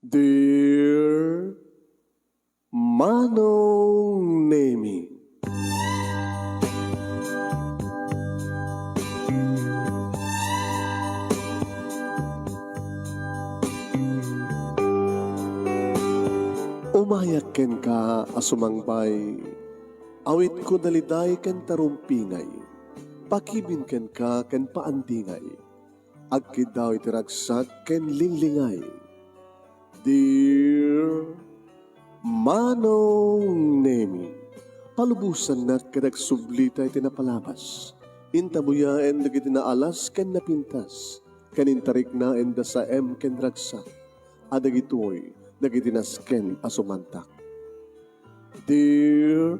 Dear Manong Nemi, umayak ken ka asumangbay, awit ko daliday ken tarumpingay, pakibin ken ka ken paandingay, agkid daw itiragsak ken linglingay. Dear Manong Nemi, palubusan na kadagsublita iti napalabas, intabuyaen dagiti naalas ken napintas, kanintarik na enda sa ken ragsak, adagitoy dagiti nasken asumantak. Dear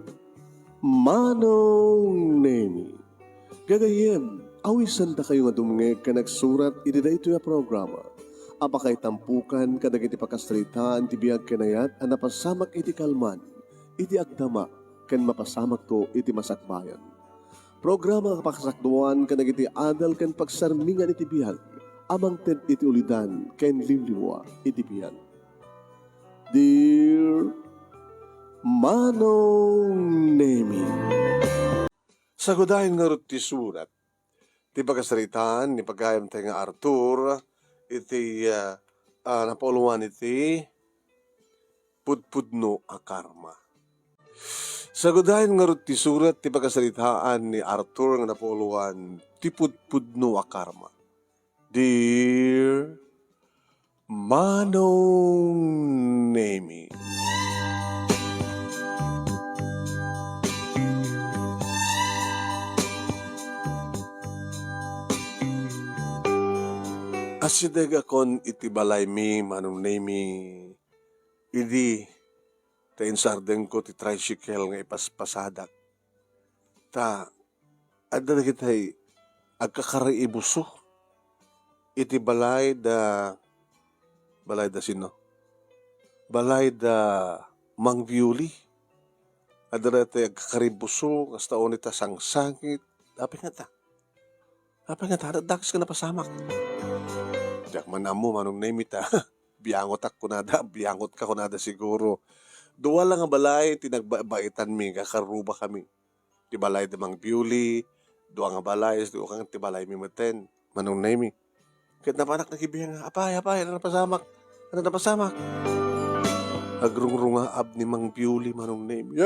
Manong Nemi, gagayem, awisan da kayo nga dumngeg ka nagsurat iti daytoy a programa. Apakay tampukan kadagiti pakastritaan ti biag kanayat a napasamak iti kalman, iti agdama, ken mapasamak to iti masakbayan. Programa kapakasakduan kadagiti adal ken pagsarmingan iti biag, amang ted iti ulidan ken liwliwa iti biag. Dear Manong Nemi, sagudahin nga rut ti surat, ti pagkasaritaan, ni pagkayam tayo nga Arthur, iti napuluan iti pudpudno a karma. Sagudahin nga rut ti surat, ti pagkasaritaan ni Arthur nga napuluan ti pudpudno a karma. Dear Manong Nemi, asideg akon iti balay mi, Manong Nemi, idi ta insardeng ko ti tricycle nga ipaspasadak. Ta, adda na kitay agkakariibuso iti balay da sino? Balay da Mang Viuli. Adda na kitay agkakaribuso, kasta o nita sangsangit. Dapat nga ta, dakas ka napasamak. Diyak manamo, Manong Nemi ta. Biyangot ka kunada siguro. Duwa lang nga balay, tinagbaitan mi, kakaruba kami. Ti balay da Mang Viuli, duwa nga balay, duwa kang ti balay mi maten, Manong Nemi. Kahit napanak nakibiyang, apay, ano napasamak. Agrungrunga ab ni Mang Viuli, Manong Nemi.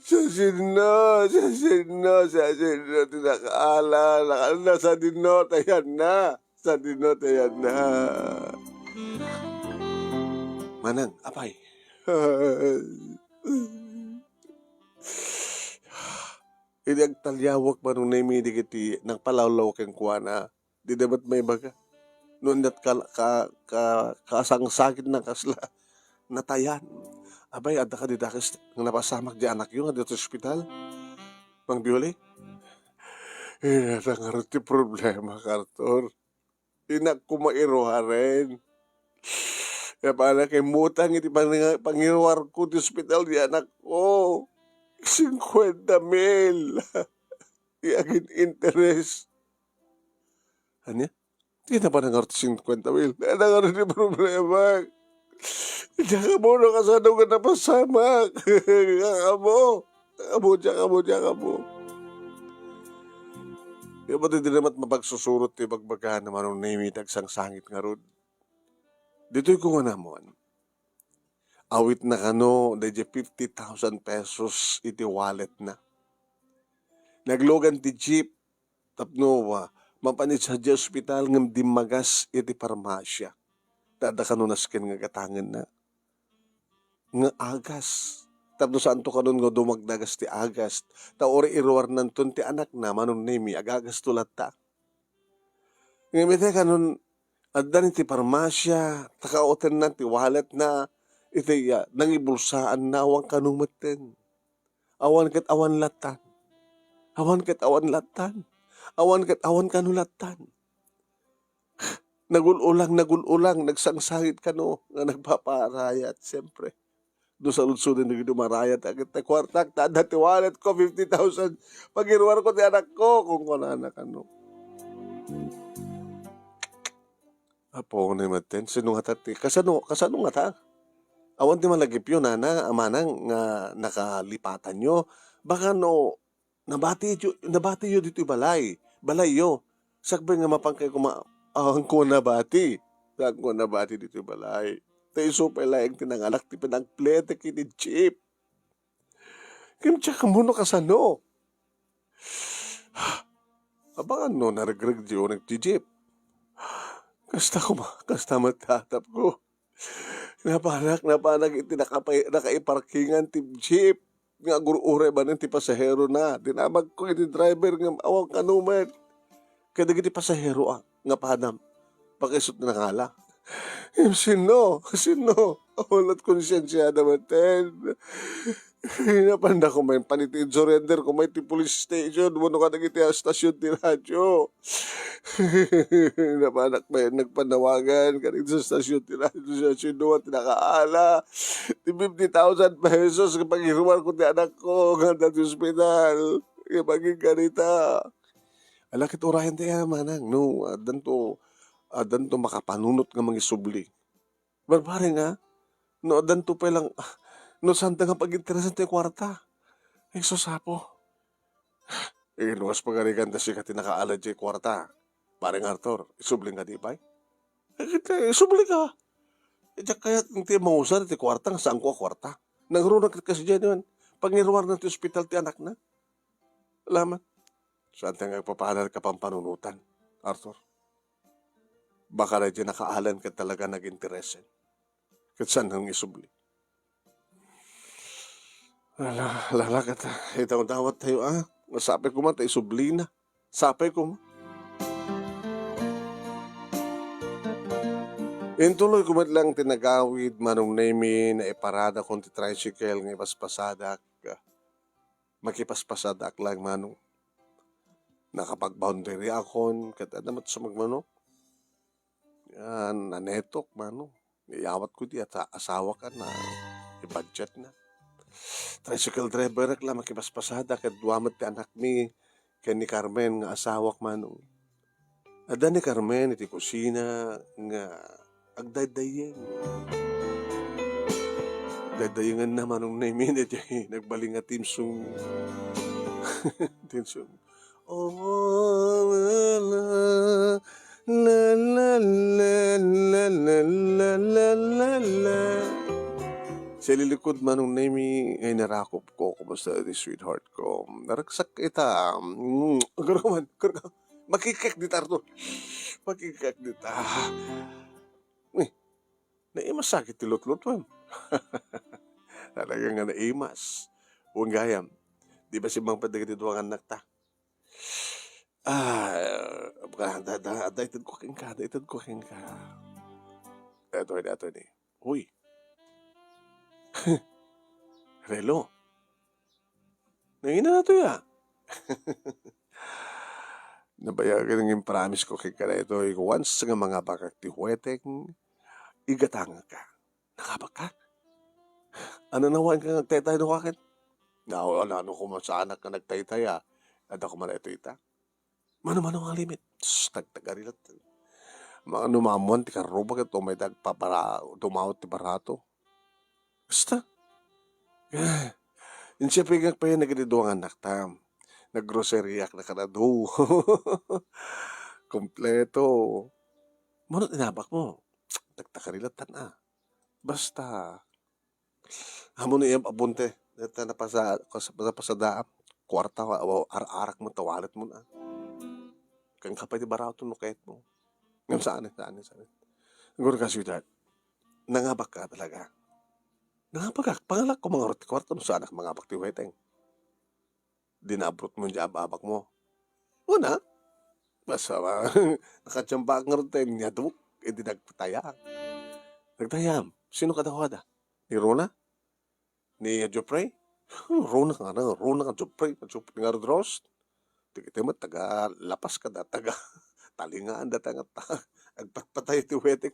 Sa sino, tinakaala, sa dinot, ayan na. Manang, apay. Hindi ang talyawak, Manong Nemi, di kiti, nang palawlaw keng kuwana, di dapat may baga. Noon dat kasangsakit na kasla, natayan. Abay, adda ka di dakis ng napasamak di anak yung adda sa ospital. Mang Violi? Nangarot ti problema, Arthur. Inak kumairoha rin. Kaya pala kay mutang iti pangiruar ko di ospital di anak ko. 50,000. Iagin interest. Ano? Di na pa nangarot 50,000. Nangarot ti problema. Diyan ka mo, nakasano ka na pasamak. Diyan ka mo. Kaya ba din naman mapagsusurot ti bagbaga na Manong Nemi tagsang sangit nga rod. Dito'y ko nga naman. Awit na kano, dahil 50,000 pesos iti wallet na. Naglogan ti jeep, tapno mapanit sa di hospital ngam dimagas iti parmasya. Tada kano nasken nga katangan na. Nga agas. Tapno saan to kanon nga dumagdagas ti agas. Ta ori iruar nanton ti anak na, Manong Nemi, agagas tulat ta. Ngayon kanon, addan ti parmasya, takaoten na ti wallet na, iti nangibulsaan na awang kanumaten. Awan kat awan latan. Awan kat awan kanulatan. Nagululang, nagsangsangit ka no, nga nagpaparayat, siyempre. Doon sa lutsunin na dumarayat, agad na kwartak, tada ti wallet ko, 50,000. Pag-iruar ko ti anak ko, kung kunana ka no. Apo ni maten sino nga tati kasano nga ta? Awan ti malagip yun amanang nga nakalipatan nyo. Baka no nabati yo dito balay yo. Sakbay nga mapangkay ang ko nabati. Ang ko nabati dito balay. Tayo so pala yung tinanganak ti pinagplete kini Chip. Kimcha ka muna kasano. Abangan no naragrag di o nag-jeep. Kasta matatap ko. Napanak iti nakaiparkingan ti jeep. Nga gurure ba ti pasahero na. Dinamag ko iti driver nga awang kanuman. Kaya iti pasahero nga padam. Pakisot na nakala. Sino? Ulat konsyensya naman ten. Napanda ko may panitid surrender ko may ti police station. Mano ka nagiti stasyon ti radyo. Napanak may nagpanawagan kanit sa stasyon ti radyo sa sinuwa tinakaala. Ti 50,000 pesos kapag iruwan ko ti anak ko nga dati hospital. Kapag ganita. Alakit urahin tayo manang no. Adan to makapanunot nga mga subli. Barbari nga. No adan to palang no santa nga pag-interesan tayo kwarta. Ay susapo. Inuwas pagarikan ta siya tinakaalad siya kwarta. Paring Arthur, isubling ka di ba? Isubling ka. Diyak kaya ti mausan ti kwarta nga saan ko kwarta. Nangrunag kasi dyan yun. Pag niruwar na ti hospital ti anak na. Alaman. Saan tayo nga papahalar ka pang panunutan, Arthur? Baka na dyan nakaalan ka talaga nag-interesan. Kat saan nang isubli? Lala ka ta. Itang dawat tayo Masapay ko man tayo isubli na. Sapay ko man. Intuloy ko man lang tinagawid manong name na iparada kong ti tricycle ng ipaspasadak. Makipaspasadak lang manong. Nakapag-boundary akon. Kata naman sa magmanok. Yan, nanetok manong. Iyawat ko di at asawa ka na. I-budget na. Tricycle driver lang makipaspasada kat duwamat ti anak ni ken ni Carmen nga asawak manong. Ada ni Carmen iti kusina nga agdaydayen. Daydayengan na manong na minute nagbaling nga timsong. Timsong. Oh, la la la la la la la la la. Sa lilikod manong name ay narakop ko. Kumusta di sweetheart ko? Naragsak kita. Garaman. Makikek dita Arthur. Makikek dita. Naimas sakit ti lutlot man. Talaga nga naimas. Huwag gayam. Di ba si Mang Padagati duwang anak ta? Daitad ko king ka. Ito ni. Uy. Relo. Nangina na to ya. Nabayagan ng promise ko kay ka ito. Once nga mga bakak ti huweteng, igatanga ka. Nakabak ka? Ano nawan ka nagtaytay no kakit? Ano ko man sa anak ka nagtaytay At ako man ito ita. Mano ang limit. Tagtagarilat. Mga numamuan ti karuba ka may dumawat ti barato. Basta. Yung siya pigak pa yan nagdiduang anak tam. Naggroceryak na kanado. Kompleto. Mano tinabak mo? Tagtakarilatan Basta. Hamon iyang abunte. Dito napasadaap. Kwarta o arak mo, tawalit mo na. Kang kapay di barato no kahit mo. Ngayon saan. Siguro ka sweetheart. Nangabak ka talaga. Nangabak ka. Pangalak ko mga kwarta no sa anak mga bakti weteng. Dinabrot mo yung abak mo. Una. Basta nakatsyamba nga rin niya duk. Hindi nagtaya. Nagtayam. Sino ka daw Ni Rona? Ni Jopre? Rona ka Jopre. Jopre nga Rodros. Tigiti mo, taga lapas ka taga talingaan nga agpatpatay ti wetek.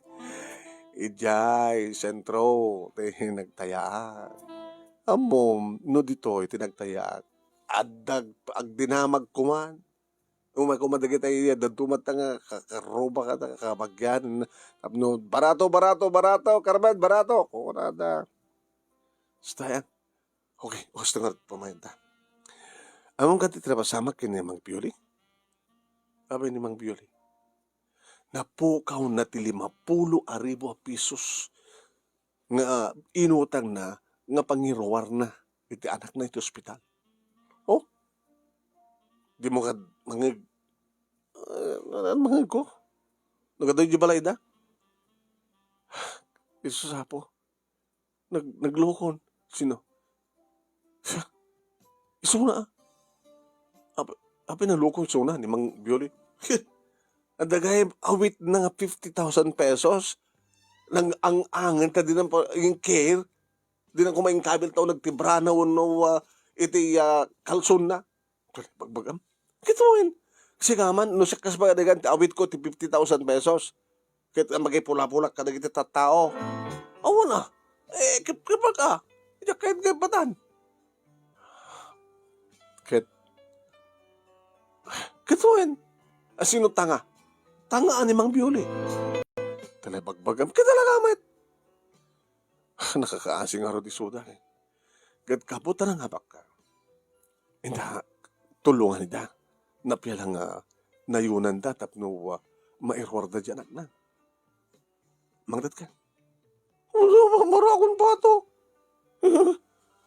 Ijay, sentro, nagtaya. Amom, no dito, tinagtaya. Agdinamag kuman. Kumadagi tayo yan, dantumat nga, kakaroba ka na, kakabagyan. Tapno, barato, barato, barato, karman, barato. Oo, nada. Basta yan. Okay, gusto nga pamayanta. Among katitra pasama kini Mang Pioli. Sabi ni Mang Pioli, napukaw na ti 50,000 pesos nga inutang na nga pangiruwar na iti anak na iti ospital. Oh, di mo ka mangig mangig ko. Nagadoy di balay da. Iso sapo. Naglukon. Sino? Iso na. Api na lukon iso na ni Mang Bioli. Ang dagay awit na nga 50,000 pesos. Nang ang angan ta din yung care. Di na kumain kabil tao nagtibra na no iti kalson na. Bagbagam. Kituin. Kasi gaman, no siya kasbagadegan, awit ko ti 50,000 pesos. Kaya magay pula-pulak ka na kita tatao. Awa na. Kipa ka. Iya kahit kay batan. Kituin. Sino tanga? Tanga ni Mang Bioli. Talabagbagam. Kita lang gamit. Nakakaasing araw di suda eh. Gat kaputan ang habak ka. Inda, tulungan nida. Napya lang nayunan da tapno mairwar da dyan na. Mangdat ka. Marakon pa to.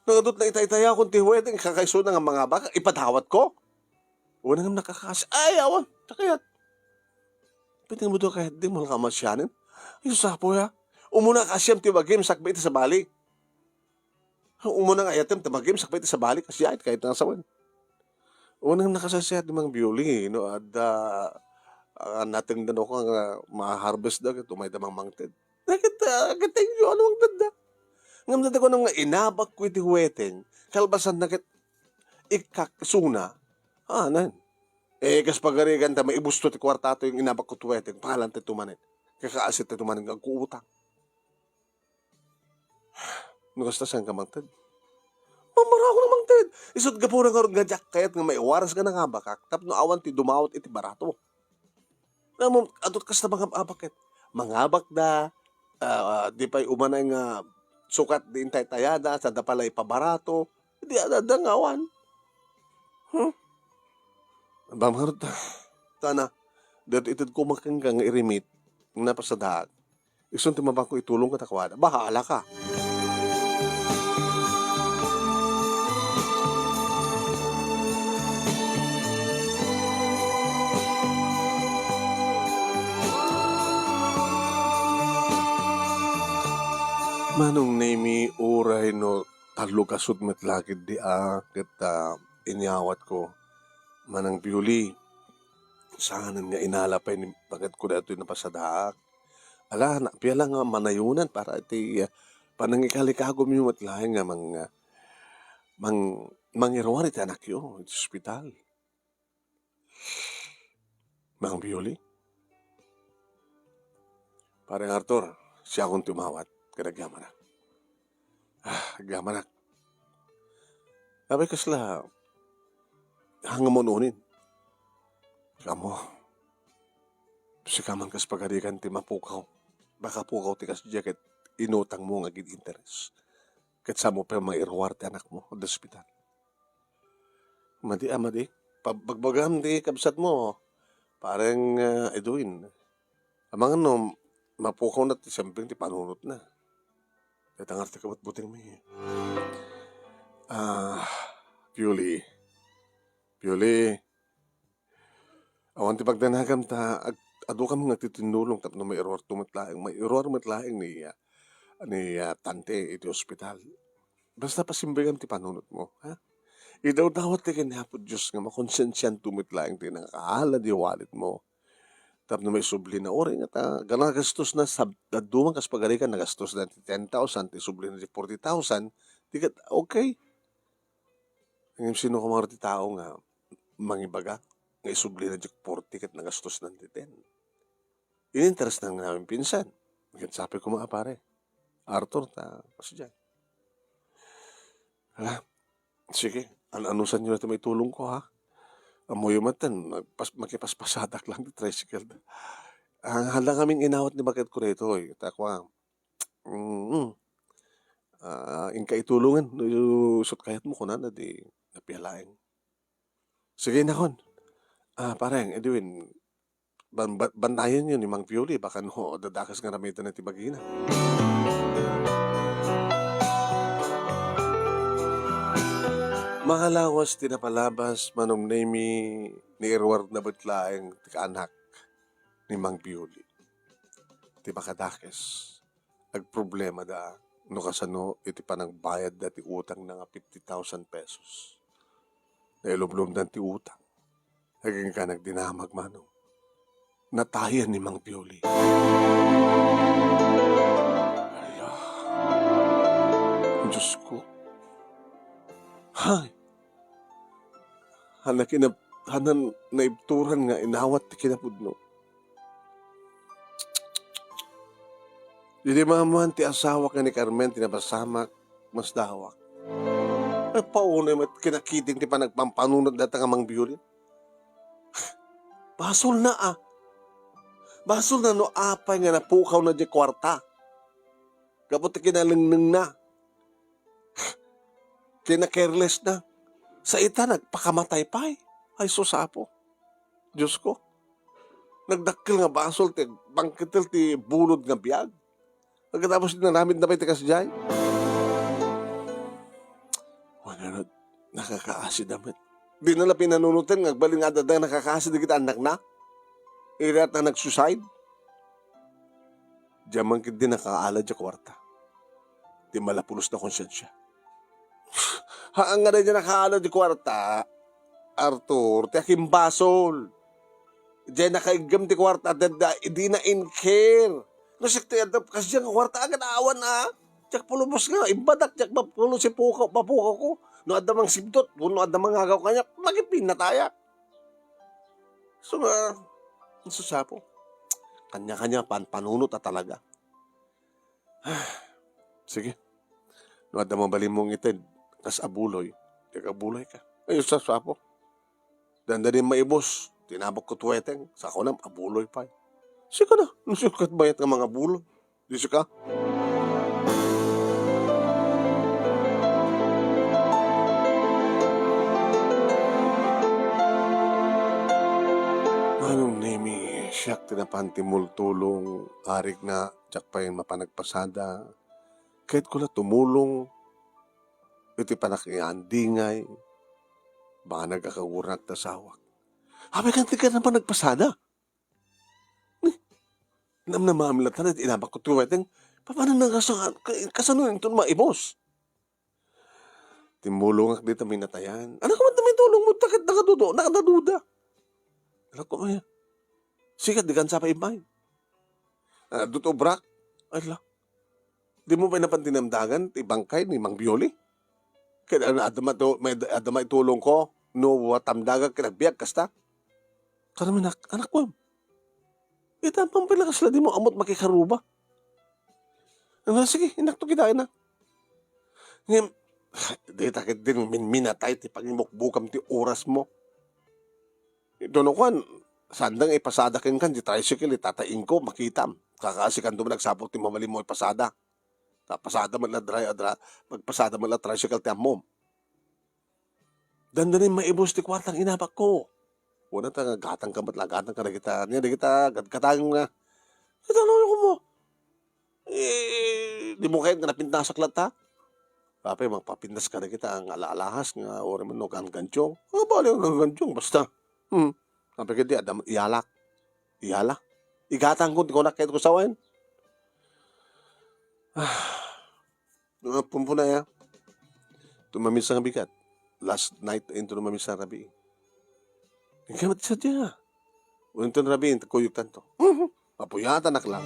Nangadot na itay-taya akong tihuwedeng kakaiso ng mga baka. Ipadawat ko. Wala nga nakakaas. Ay, awan. Takayat. Piting mo doon kahit di mo lang kamasyanin. Ay, sapo ya. Umuna ka siyam tibagim sakbay iti sa bali. Umuna nga yatim tibagim sakbay iti sa bali. Kasi ay, kahit nasawan. Unang nakasasya di Mang Bioli. No? At nating dano ko nga ma-harvest da. Tumay damang mangtid. Nagkatay nyo. Ano ang dada? Ngamdada ko nang inabak ko iti huweteng. Kalbasan na ikaksuna. Nan. Kas pagarigan ta maibusto ti kwartato yung inabak ko tuweteng. Pangalan ti tumanin. Kakaasit ti tumanin ang kuutang. Nugastasan ka mangtid. Mamara ko na mangtid. Isot ka po na karoon nga jak kayat nga may waras ka na nga bakak. Tapno awan ti dumawat iti barato. Namum, atot kas na mga abakit. Mangabak da. Di pa'y umanay nga sukat di intay tayada. Sa dapalay pabarato. Di ada ngawan. Bamarot tana. Dito itid kumakang kang irimit. Napasadaag. Isun ti mabako itulong ka takwada. Bahala ka. Manong name uray no talo kasud met lagid di kita inyawat ko Manang Bioli. Saanan nga inalapay ni bagat ko dito napasadaak. Ala na piya lang nga manayunan para iti panangikalikagom yung matlaing nga mangirwan iti anak yo iti ospital. Mang Bioli. Parang Arthur, siya akong tumawat. Kadagyaman na. Gaman na. Sabi kasla, hanga mo nunin. Kamo, si kamang kas pagarikan ti mapukaw. Baka pukaw ti kas jacket, inutang mo nga gid interes. Kat sa mo pa mairwar ti anak mo od ospital. Madi. Pagbagam ti kabsat mo, parang eduin. Amang no, mapukaw na ti siyempre ti panunot na. Datangar ti kabat buting mo eh. Pioli. Awan ti pagdanagam ta, adu kami nga titinulong tapno may error tumatlaeng. May error matlaeng ni tante iti ospital. Basta pasimbigam ti panunot mo. Ha? Idaw dawat ti kinapod Diyos nga makonsensyan tumitlaeng ti nakakahala di wallet mo. Tapno may subli na oring at gana gastos na sa dumang kas pagarikan na gastos na 10,000 ti subli na 40,000 tikat okay. Ngayon sino ko mga tao nga mangibaga nga isubli na 40 tikat na gastos na 10. Ininteres na namin pinsan. Ngayon sabi ko mga pare, Arthur kasi dyan. Sige, anusan nyo natin may tulong ko ha. Amoy matan, makipaspasadak lang di tricycle. Ang hala kaming inawat ni Bakit ko rito eh. Takwa, mm, ingka itulungan, sut kayat mo kunan na di napialaeng. Sige na kon. Parang, Edwin, bantayan yun ni Mang Pioli, baka no, dadakas nga ramitan na tibagina. Mga lawas tinapalabas manom nemi ni Erward na betlaeng tika anak ni Mang Pioli. Ti makadakes. Ag problema da no kasano iti panagbayad da ti utang na nga 50,000 pesos. Nailublom na ti utang. Haging ka nagdinamag manong. Natayan ni Mang Pioli. Ala, Diyos ko. Hay, hanan naibturan nga inawat ti kinapudno. Dili maman ti asawa ka ni Carmen tinapasamak mas dawak. Paunay mat kinakiting ti panagpampanunod data nga Mang Pioli. Basol na Basol na no apay nga napukaw na di kwarta. Kapot kinalangnang na. Kina-careless na. Sa ita nagpakamatay pa eh. Ay susapo. Diyos ko. Nagdakil nga basol ti bangkitil ti bulod nga biyag. Pagkatapos na namin na may tikas dyan. Wala nakakaasid damit. Di na lang pinanunutin, ngagbaling nga daday nakakaasid na kita anak na. Irat na nagsuicide. Diyan man din nakaalad sa kwarta. Di malapulos na konsyensya. Haang nga na dyan nakaalad sa kwarta, Arthur, ti aking basol. Diyan nakaigam ti kwarta, di na in care. Nasikti adap kasi dyan kwarta agad awan na. Tiyak pulubos nga, ibadak, tiyak mapulo si pukaw ko. No adamang sibdot, no adamang agaw kanya, magipin na tayak. So nasusapo. Kanya-kanya panunot na talaga. Sige. No adamang balin mong itid, tas abuloy, tiyak abuloy ka. Ayun sasapo. Danda din maibos, tinabak ko tuweteng, sa ako na abuloy pa. Sika na, nasukat bayat ng mga bulo. Di sika. Anong nemi, siyak tinapantimul tulong, arik na, tsak pa yung mapanagpasada. Kahit ko na tumulong, iti panakiandingay, baka nagkakawurak na sawak. Habay kanti ka naman nagpasada. Namnamamilatan at inabak ko tuweteng, paano nang kasanunin ito maibos? Timulong ak dito may natayan. Ano ka man na may tulong mo, takit nakadaduda. Alam ko maya. Sikat, di kan sa pa ibay. Duto brak. Ala. Di mo pa napantinamdagan, ibangkay ni Mang Pioli. Kaya adama itulong ko, no watamdagan kinagbiyak kasta. Karami anak ko. Itapang pilakas la di mo amot makikaruba. Sige, inakto kita na. Ngayon, di takit din minatay ti pagimukbukam ti oras mo. Ito no kwan, sandang ipasada ken kan di tricycle itatain ko makitam. Kakaasikan do nagsapot ti mamali mo ipasada. Pasada man la pagpasada man la tricycle ti amom. Dandanin maibos ti kwartang inabak ko. Una ta gatang kamat la gatang ka na kita. Niya di kita katang nga. Kita ko mo. Di mo kayo nga napintasak lang ta. Pape, magpapintas ka na kita ang alaalahas nga ori man no kang ganchong. Bali ang ganchong basta. Sabi ka di adam ialak. Igatang ko di ko nakit ko sawain. Pumpuna ya. Tumamis ang bigat. Last night into tumamis ang rabi. Ikamat sa diya. Unto na rabi, kuyog tanto. Mapuyatan nak lang.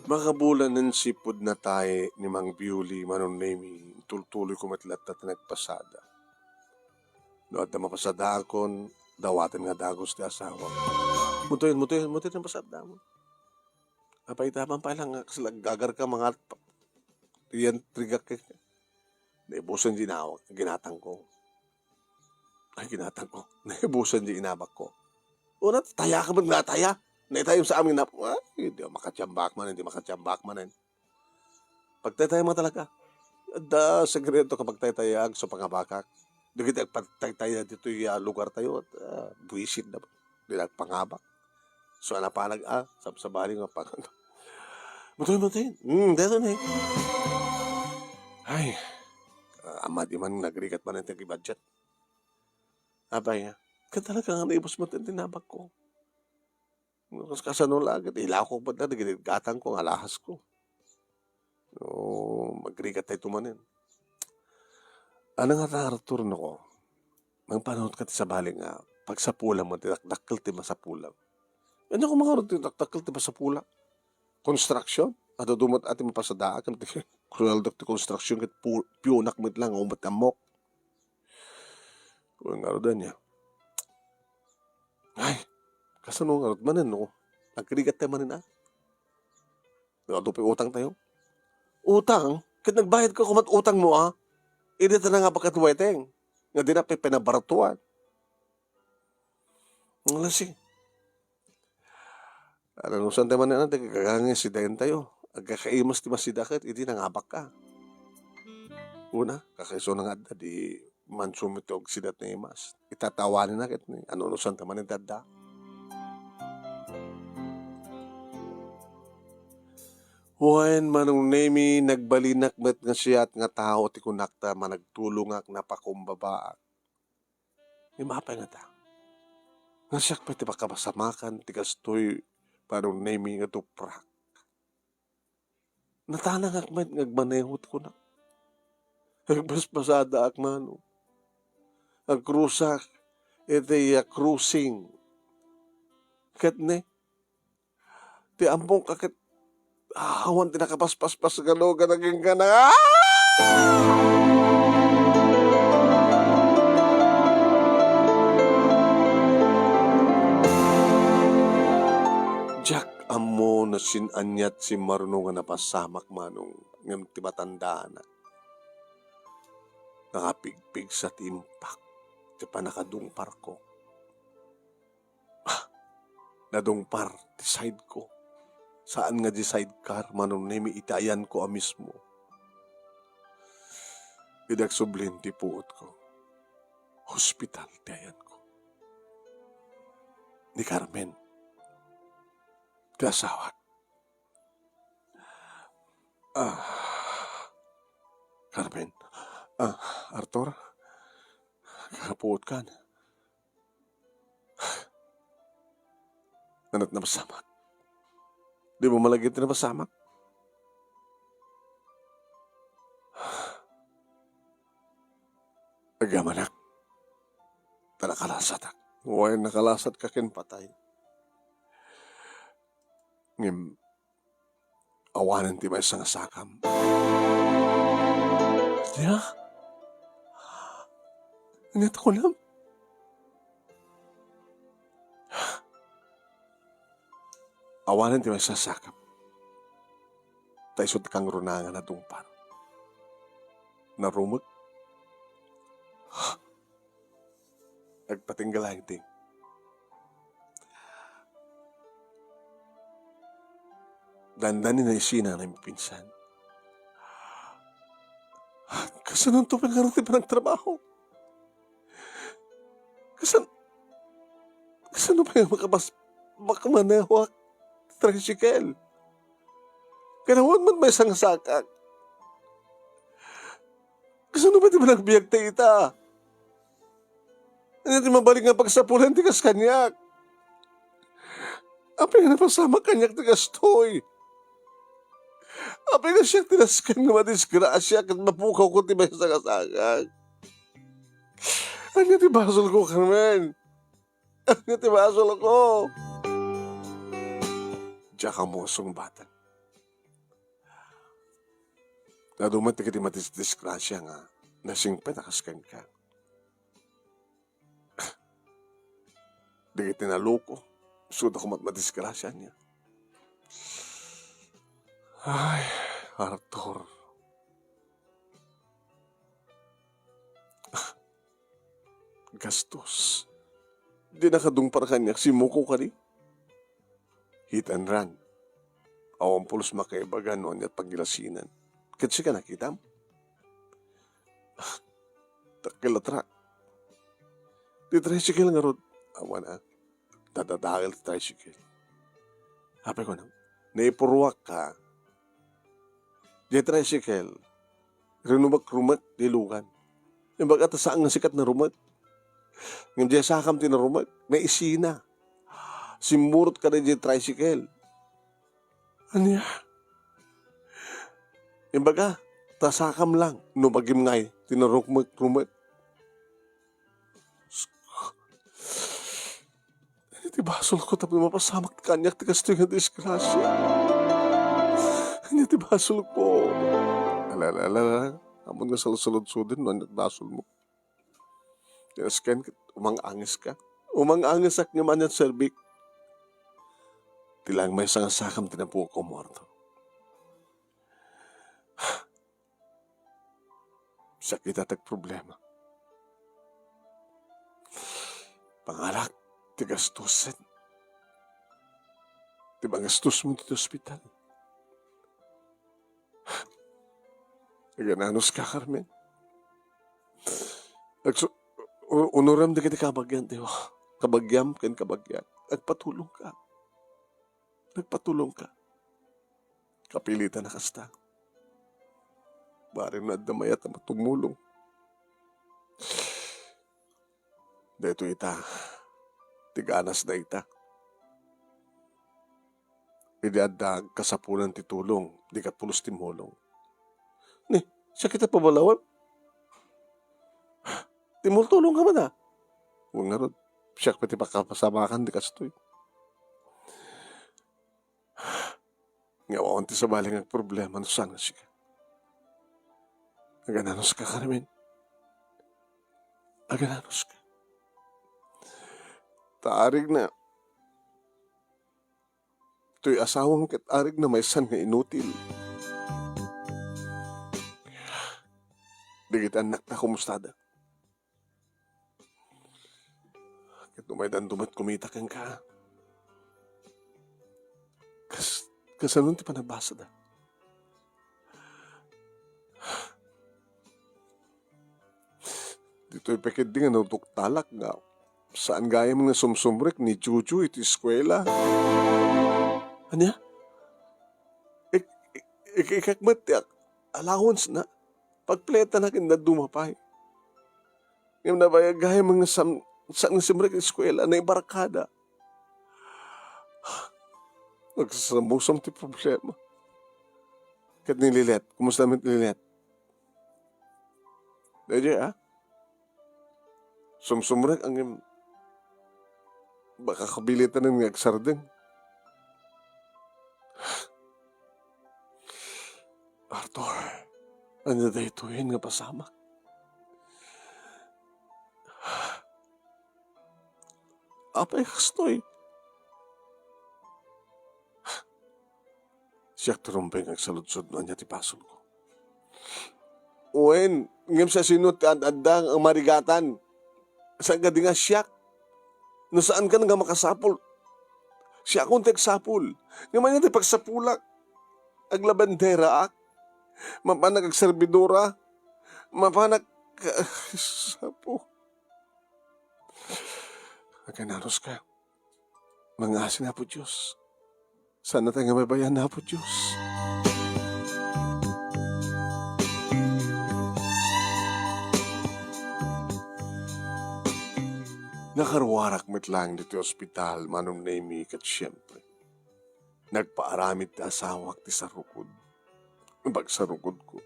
Makabulan ng sipod na tayo ni Mang Pioli, manon nemi, tultuloy kumatlat at nagpasada. Doon na mapasada akon, dawatin nga dagos ti asawa. Mutoy ng pasada mo. Apay tamang pa lang gagar ka mga iyan trigak ka. Naibusan di nawag, ginatang ko. Ay, ginatang ko. Naibusan di inabak ko. Una, taya ka ba nga taya? Naitayo sa amin na, ay, hindi makatiyambak man, hindi makatiyambak man. Pagtaytay mo talaga. Da, segredo kapag taytayag sa pangabakak. Di kita pagtaytaya dito yung lugar tayo at buwisit na. Di pangabak. So, anapanag, sa bali nga pang... Mutoy. Dito na eh. Ay, ama di man nagrikat man ng budget. Abay, ka talaga nga naibos mo tinabak ko. Kasi kasano lagit, ilaw ko ba na, gatang ko, alahas ko. O, magrikat tayo tumanin. Ano nga naraturno ko? Nang panahon ka sa bali nga, pag sa pula mo, tinakdakkel ti sa pula. Ano ko mga rin tinakdakkel ti sa pula? Construction? Ato dumat ati mapasadaan kan ti cruel ti construction ket piunak mit lang umat amok. Kung nga rin niya. Ay, kasano nga rin manin no? Nagkrigat tayo manin Nagatupi utang tayo. Utang? Kat nagbayad ka kumat utang mo Hindi na nga pagkatuweteng. Nga di na pinabaratuan. Ang lasing. Ano nung saan tayo man na kagangin si dayan tayo. Agkakaimas ti masidakit, hindi nangabak ka. Una, kakaiso na nga di mansumito og sidat na imas. Itatawanin na kit ni. Ano nung saan tayo man dada. Huwain manong nemi nagbalinak met nga siya at nga tao ti kunakta managtulong ak napakumbaba. Ni mapay nga ta. Nga siyak pa ti pakabasamakan ti kastoy manong nemi nga tuprak. Natanang akmet ngagmanehot ko na. Agbaspasada akmano. Agkrusak iti cruising. Kat ne. Ti ampong kakit awan ti nakapaspas galo ganaging ka na. Jack amo na sinanyat si Marno nga napasamak manong ngam ti matandaan na. Nakapigpig sa timpak ti panakadungpar ko. Nadungpar ti side ko. Saan nga di sidecar manong nemi itayan ko mismo. Idagsublin ti puot ko. Hospital ti ayan ko. Ni Carmen. Ti asawa. Carmen. Arthur. Kapuot ka na. Nanat na masamak. Di mo malagit na masamak? Agamanak. Tanakalasat ak. Huwag nakalasat ka kin patay. Ngim, awanan ti may isang sakam. Diya? Ingat ko lang. Awanan ti may isang sakam. Taisod kang runangan na tungpar. Narumot. Nagpatinggalang ting. Dandanin na isina na yung pinsan. Kasan ang tupin nga rin pa ng trabaho? Kasan pa yung makamanewak tricycle? Kanawan man may isang sakak. Kasan ba di ba nagbiyag tayo ita? Hindi di mabalik nga pagsapulan ti kas kanyak. Apay nga napasama kanyak ti kastoy. Apay nga siya tinaskan nga madisgrasya kat mapukaw ko ti may sakasakak. Ano ti basol ko, Carmen? Ano ti basol ko? Diyak ang musong bata. Nadumat ti kiti madisgrasya nga nasing petakaskan ka. Di kiti naloko. Suda ko madisgrasya niya. Ay, Arthur. Gastos. Di nakadung para kanyak si Muko kani. Hit and run. Awang pulos makaibagan noon at pagilasinan. Kasi ka nakita mo? Takilatra. Di tricycle nga rod. Awan na. Dadadakil ti tricycle. Hape ko na. Naipurwak ka. Di tricycle. Rinumak-rumak di lugan. Yung baga saan nga sikat na rumak. Ngayon di sakam tinarumak. May isina. Simurot ka na di tricycle. Ano ya? Yung baga, tasakam lang. Numagim ngay. Tinarukmak-rumak. Di basol ko tapi mapasamak kanyak ti kasto yung disgrasya. Di basol ko. Alalala. Amon nga salsulod-sudin no at basol mo. Tinasken umang-angis ka. Umang-angis ak nga man yan serbik. Tilang may sangasakam tinapo ko mo Arthur. Sakit at problema. Pangalak, tigastusin. Di ba gastos mo dito ospital? Gananos ka, Carmen? Unuram di kita kabagyan, di ba? Kabagyam, kan kabagyan. Nagpatulong ka. Nagpatulong ka. Kapilitan na kasta. Barin na damayat na matumulong. Dito ita. Tiganas na ita. Idadag kasapunan titulong. Di kat pulos timulong. Ni, siya kita pabalawan. Timultulong ka man ha. Huwag nga ron. Siya pati pakapasamakan di kastoy. Ngawaon ti sa baling ang problema no sana siya. Agananos ka, Carmen. Agananos ka. Taarig na. Ito'y asawang katarig na may san nga inutil. Di kita anak na kumustada. Kaya may dandumat kumita kang ka. Kasanun ti pa nabasa da. Dito'y pekit di nga nautuktalak nga. Saan gaya mga sumsumrek ni Juju iti eskwela? Anya? Ikakmat allowance na. Pagpleta na kinda dumapay. Ngayon na ba gaya mga saan sumrek iti eskwela na ibarakada? Nagsasamusam ti problema. Kat ni Lilet. Kumusta naman ni Lilet? Dahil ah? Sumsumrek ang baka kabilitan ng nagsardeng. Arthur, ano na ituhin nga pasama? Apay kastoy. Siyak turumpeng ang saludsod na niya ti pasol ko. Uwen, ngam sa sinut at adang ang marigatan. Saan ka di nga siyak? No saan ka nga makasapul? Siya akong tegsapul. Ngayon nga ti pagsapulak. Aglabandera ak. Mapanag agserbidora. Mapanag sapo. Agananos ka. Mga asin na po Diyos. Sana tayo may bayan na po Diyos. Nakarwarak met lang dito ospital, manong Naimi kat siyempre. Nagpaaramid ti asawak ti sarukod. Pagsarukod ko.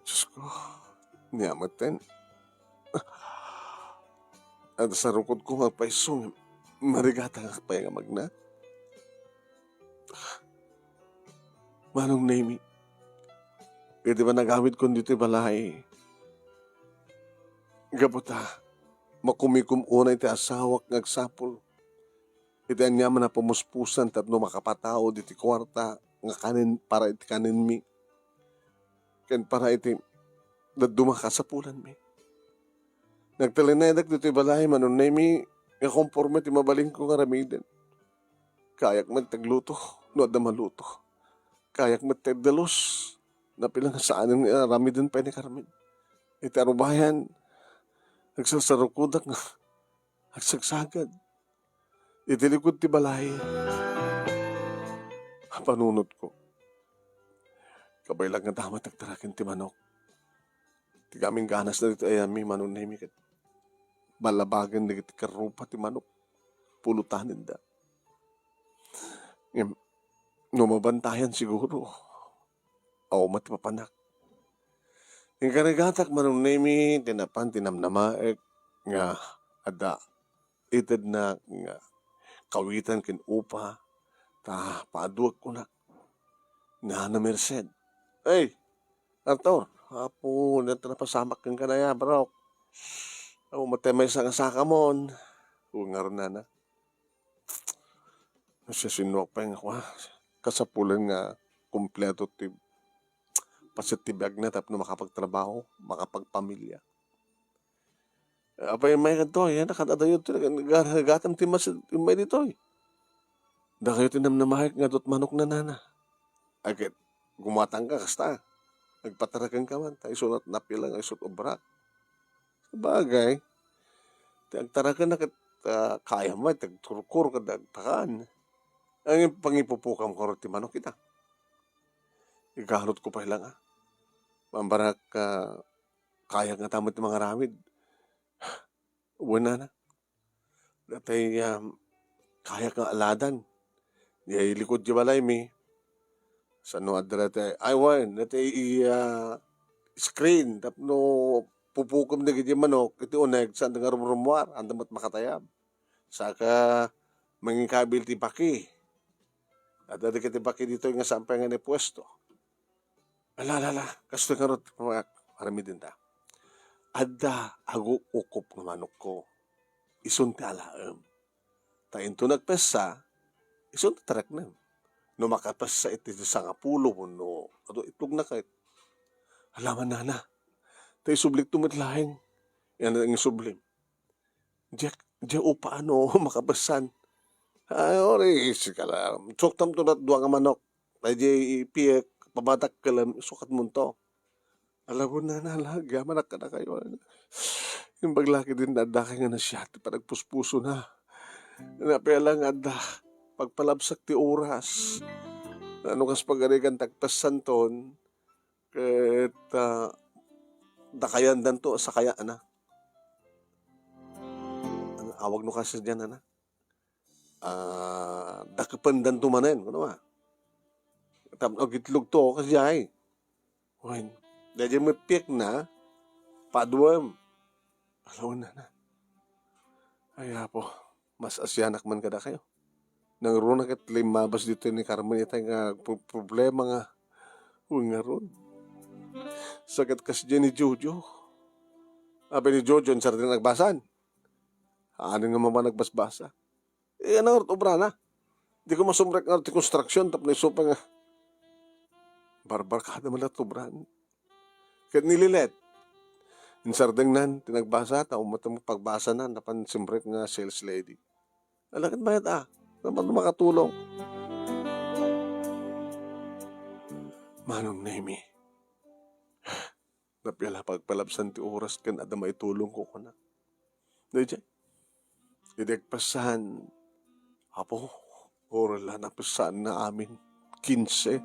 Diyos ko, niyamaten. At sarukod ko nga paisong, marigata nga pa nga magna. Manong Naimi, di ba nagamit ko dito balay? Gabuta. Makumikum unay ti asawak ngagsapol. Iti niya man na pumuspusan tapno makapatao diti kwarta nga kanin para iti kanin mi. Ken para iti daduma ka sa pulan mi. Nagtalinedak dito balay manunay mi nga konforme ti mabaling ko nga ramiden. Kayak man tagluto, no da maluto. Kayak man tagdalos, na pilang saan nga ramiden pa ni Carmen. Iti arubayan, nagsasarukudak nga, nagsagsagad. Iti likod ti balay, panunod ko. Kabay lang nga damat nagtarakin ti manok. Ti kaming ganas na dito ay mi manunay mi kat. Balabagan na iti karupa ti manok. Pulutanin da. Numabantayan siguro. Aw matipapanak. Yung karigatak manunay mi tinapan tinamnamaek nga ada ited na nga kawitan kin upa ta paaduag ko na nga na Merced. Ay, Arthur, hapo nato na pasamak kang kanaya, bro. Aw matemay sa kasaka mon. Ungar na. Siya sinopeng ako ha. Kasapulan nga kumpleto ti pasitibag na tapos na makapagtrabaho, makapagpamilya. Apay may kanto, yan nakadadayon ito, nagatan ti mas may dito eh. Da kayo tinamnamahik nga dot manok na nana. Agad, gumatang ka kasta. Nagpatarakan ka man, tayo sunat napilang ay sut obra. Sabagay, tagtarakan na kaya mo, tagturkur ka dagtakan. Ang pangipupukam ko rin ti manok kita. Igarot ko pa lang ah. Mambarak kaya nga tamad ti mga ramid. Wala na. Datay kaya nga aladan. Di likod di balay mi. Sa no adrate ay wan datay screen tapno pupukam na gidi manok iti uneg sa nga rumrumwar andamat makatayab. Saka mangikabil ti paki. At dati kiti paki dito nga sampay nga ni pwesto. Alala, kasto nga ron mga marami din ta. Adda ago ukop ng manok ko. Isun ti alaem. Tayin to nagpesa, isun ti tarak na. No makapesa iti sa nga pulo mo no. Ato itlog na kahit. Alaman na. Tayo sublik tumitlahing. Yan ang sublim. Diyak upa ano makapesan. Ay, ori, sikalam. Tsoktam to na duwa nga manok. Tayo ipiyek, pabatak ka lang, sukat mo to. Alam mo na nalaga, manak ka na kayo. Yung baglaki din nadakay nga na siya, parang puspuso na. Napela nga da, pagpalabsak ti oras. Ano kas pagarigan tagpasan ton, ket dakayan dan to, sa kaya na. Awag no kasi dyan, na. Dakapandan to manen, ano ba? Tapos itlog to, kasi ay. Wen, dahil may piyak na, paduam. Alawan na. Ay, po, mas asyanak man kada kayo. Nang ron na kat limabas dito ni Carmen, ito nga problema nga. Uy nga ron. Sagat kasi dyan ni Jojo. Sabi ni Jojo, ang sarili nagbasan. Ano nga mama nagbasbasa? Ano nga obra na? Di ko masumrek nga ti construction, tapos naisopa nga. Barbar ka naman na tubran. Kaya nililet. Insardeng nan, tinagbasa, umatang pagbasa na, napan simrek nga sales lady. Alakit bayad naman makatulong. Manong Nemi. Napyala pagpalabsan ti oras kan ada maitulong ko na. Dahil idekpasan. Apo, orala na pasan na amin. 15.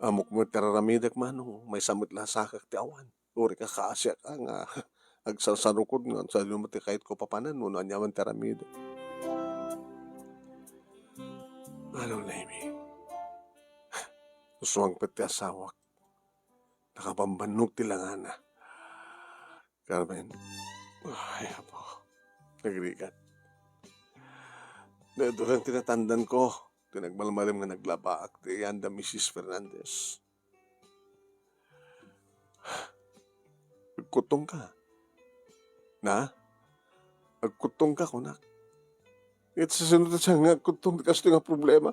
Amok mo teraramidak manong, may samot lasakak ti awan. Uri ka kaasya ka nga, agsasarukod nga, sa lumati kahit ko papanan mo, anyaman teramidak. Ano na imi? Uswang pati asawak. Nakapambanog ti langana. Carmen, ay apo, nagrigat. Dito lang tinatandan ko, tinagmalmalim nga naglabaak, ti yanda Mrs. Fernandez. Agkutong ka. Na? Agkutong ka, kunak. At sa sunod siya nga, agkutong kasi nga problema.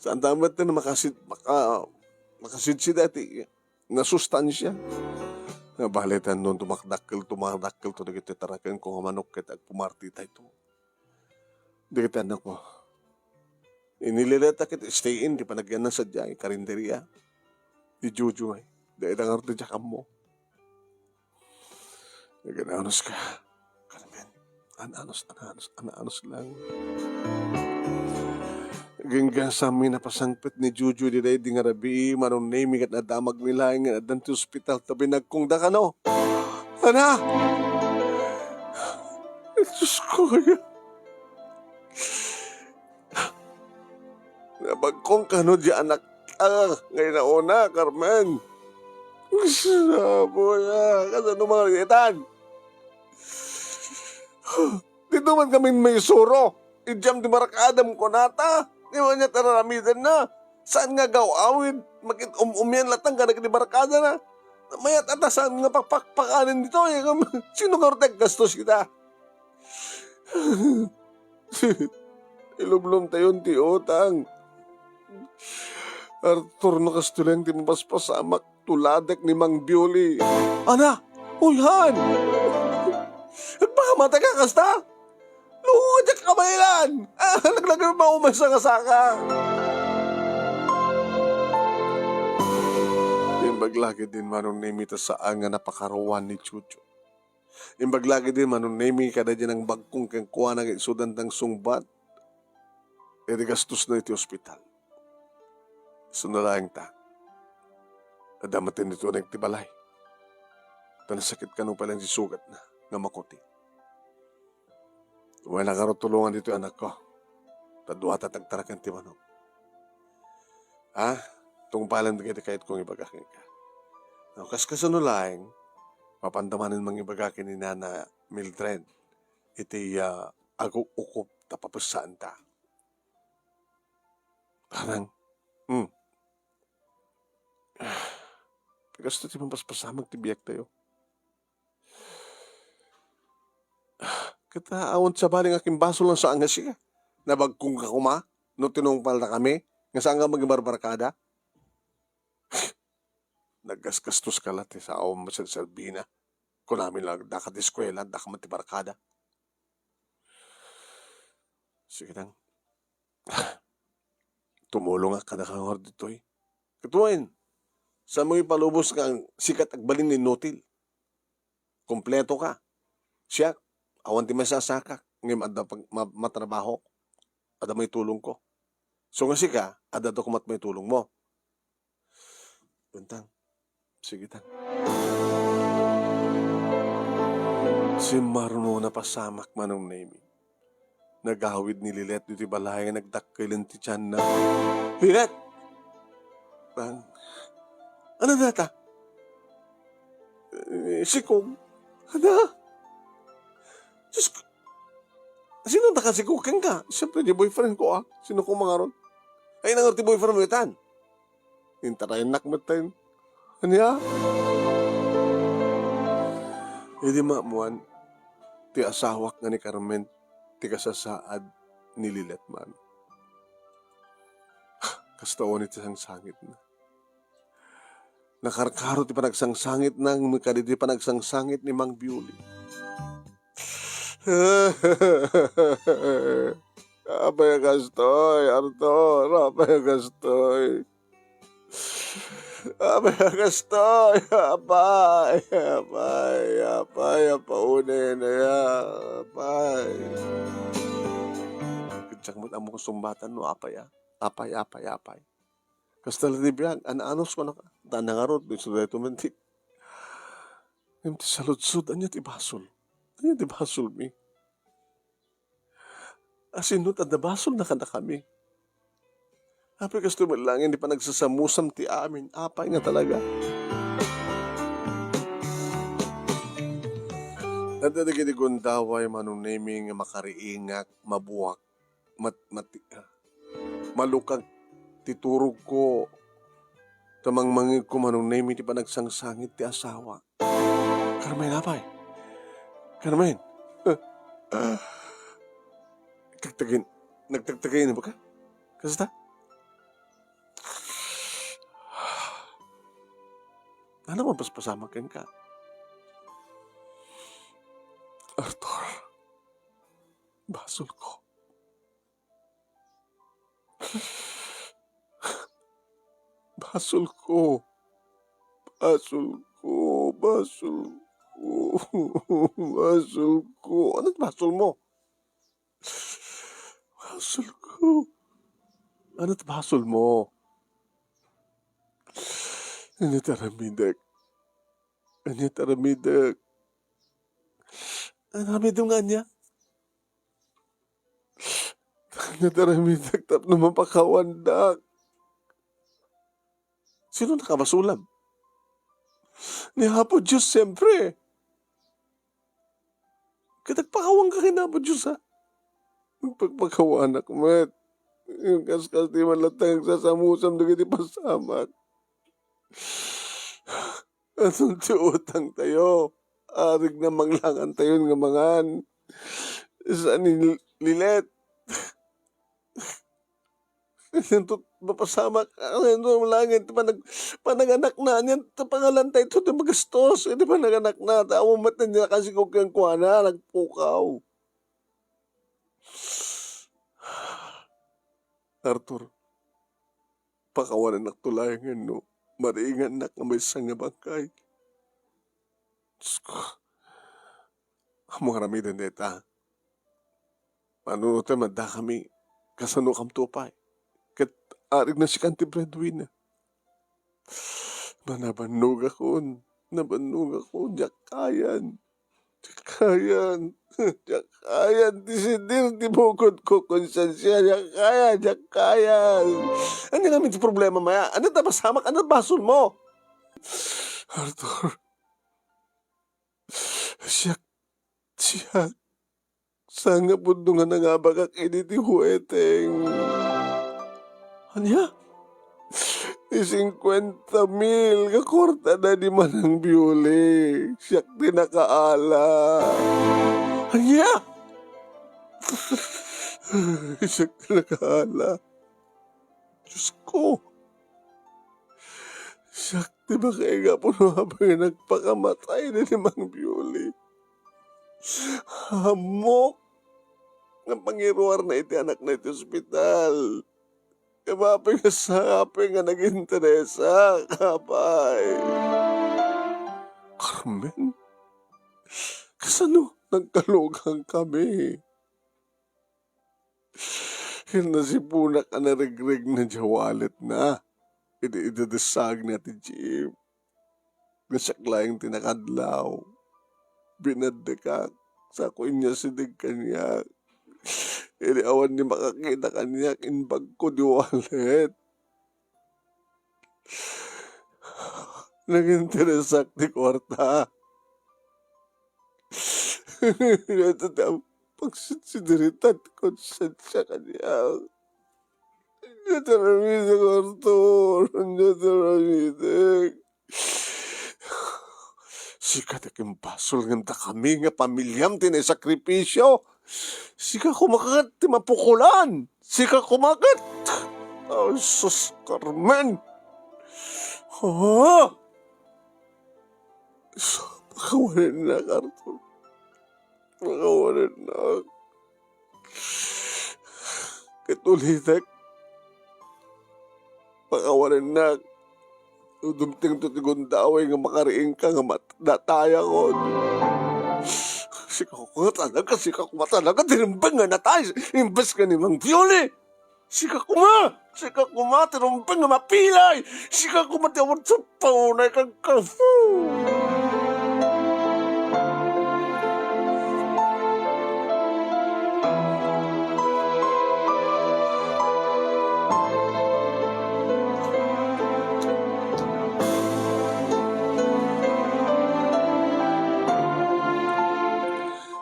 Saan damat na makasid si dati nasustansya. Nga balitan nun tumakdakkel to nagititarakan ko nga manok ket ag pumarti tayo to. Di kita anak ko. Inilileta kita stay in, di pa nagyan na sadya, karinderya. Di Juju ay. Di itang arti dyan mo. Nagananos ka. Carmen, ananos lang. Genggang sa amin na pasangpit ni Juju di day di nga rabi, manong naming at nadamag nila nga adan ti hospital tabi nagkungda ka no. Ana! Diyos ko kaya. Nabagkong ka no di anak ka. Ngayon na una, Carmen. Sabo ya. Kasano mga litan? Dito man kami may suro. Ijam di marakadam ko nata. Di mo niya tararamidan na. Saan nga gawawid? Umyan latang ka di marakada na. Mayat atasan nga pakpakanin dito. Sino ka rin gastos kita? Ilublom tayo ti utang. Arthur no kastulang ti mapaspasamak tuladek ni Mang Bioli. Ana! Uyhan! Baka mata ka kasta? Luhudyak ka mailan! Naglagay pa umasa ka saka. Imbaglagi din manong nimi ta saan nga napakaruan ni Chucho. Imbaglagi din manong nimi kada dyan ang bagkong kang kuha ng isudan ng sungbat. E di gastos na iti ospital. Sunalaing ta. Adamatin nito na tibalay. Tanasakit ka nung palang sisugat na nga makuti. Wala ka rin tulungan dito anak ko. Tadwa tatagtarakan ti manok. Ha? Tung palang kita kahit kung ibagakin ka. Kas kasunulaing, papandamanin mang ibagakin ni Nana Mildred. Iti aguk-ukup tapapasaan ta. Parang, Pigas ti mampaspasamag ti biyak tayo. Kita awon sa baling aking baso lang sa angas siya. Nabagkong ka kuma, no tinungpal na kami, nga saan nga magibarbarkada. Naggasgastos ka lati sa awon mo sa Salbina. Kung namin lang, dakat eskwela, dakat matibarkada. Sige lang. Tumulong ka na kang dito eh. Katuwain, sa mga ipalubos kang sikat agbalin ni Notil. Kompleto ka. Siya, awan ti masasaka. Ngayon, ada matrabaho. Ada may tulong ko. So nga sika, ada to kumat may tulong mo. Buntang. Sige tang. Si Marno na pasamak manong name. Nagawid ni Lilet dito balay nagdakkilan ti tiyan na. Lilet! Bang, ano data? Si Kong. Ano? Diyos ko. Sino na kasi Kukeng ka? Siyempre, di boyfriend ko Sino kong mga ron? Ay, nangarti boyfriend mo itan. Intarayin nakmatan. Ano ya? Hindi maamuan. Ti asawak nga ni Carmen. Ti kasasaad ni Lilet man. Kastaon iti sang sangit na. Nakarkaro ti panagsangsangit ng makadidi panagsangsangit ni Mang Bioli. Apay gastoy, Arthur, apay gastoy. Apay gastoy, apay, apaunin na ya, apay. Kitsang mo ang mga sumbatan no, apay. Kasta lang nibiyag, anos ko na ka. Danangarot, bisuday tumantik. Ngayon ti saludsud, anya ti basol. Anya ti basol mi. Asinot, at nabasol na ka na kami. Apay kasto malangin, di pa nagsasamusam ti amin. Apay nga talaga. At nagiging gundaway, manong naming makariingak, mabuwak, malukag, titurog ko, tamang mangig ko manong name, ti pa nagsangsangit ti asawa. Carmen, apay. Carmen. Nagtagtagin ba ka? Kasta? Ano mapaspasamakin ka? Arthur, basol ko. Basol ko. Basol ko. Basol ko. Basol ko. Ano't basol mo? Basol ko. Ano't basol mo? Ano taramidek? Ano taramidek? Ano taramidek nga niya? Ano taramidek? Tapno mapakawandak. Sino nakabasulam? Ni Hapo Diyos, siyempre. Katagpakawang ka kinapo Diyos, ha? Pagpakawanak, mat. Yung kaskas di malatang sasamusam na kiti pasamak. Anong tiutang tayo? Arig na manglangan tayo nga mangan. Saan nilet? Ito mapasamak. Ano langit? Panaganak na niyan. Pangalan tayo ito na magastos. Ito panaganak na. Tawa mat na niya kasi kung kang kuwana. Nagpukaw. Arthur, pakawanan naktulangan no. Mariingan nak nga may sanga bangkay. Diyos ko. Amo nga ramidan neta. Manunutan manda kami. Kasano kam tupay. Kat arig na si kanti breadwinner. Nabanog ako. Nabanog ako. Jakayan. Jakayan. Jakayan. Disidir di bukod ko konsansya. Jakayan. Jakayan. Ano namin si problema maya? Ano na pasamak? Ano basol mo? Arthur. Siyak. Siyak. Sanga pundo nga nangabagak initi hueteng. Anya? Di 50,000 kakorta na di manang biyuli. Siyak din nakaala. Anya? Siyak din nakaala. Diyos ko. Siyak di ba kaya nga po habang nagpakamatay na ni Mang Biyuli. Hamok. Ng pangiruar na iti anak na iti ospital. Kapapay nga sa kapay nga naging Teresa. Kapay. Carmen? Kasano nagkalugang kami? Nasipunak ka na regreg na jawalit na. Idadasag na ti Jim. Nasaklayang tinakadlaw. Binadekak. Sa kunya sidig kanya. Awan ni makakita kanya inbag ko di wallet. Naging tirasak di kwarta. Ito na pagsisidiritan konsensya kanya. Ito na ramidig, Arthur. Ito na ramidig. Sikat aking basol nga kami nga pamilyam tinasakripisyo. Sika kumakat ti mapukulan. Sika kumakat. Oh, sus, Carmen. Ha? So, pakawanin na, Arthur. Pakawanin na. Katulitak. Pakawanin na. Udumting to tigundaway nga makariing ka nga dataya ko. Sika ko talaga, tinimbang nga natay. Imbes ka ni Mang Violi. Sika kuma, tinimbang nga mapilay. Sika kuma, tawad sa paunay kang kafu.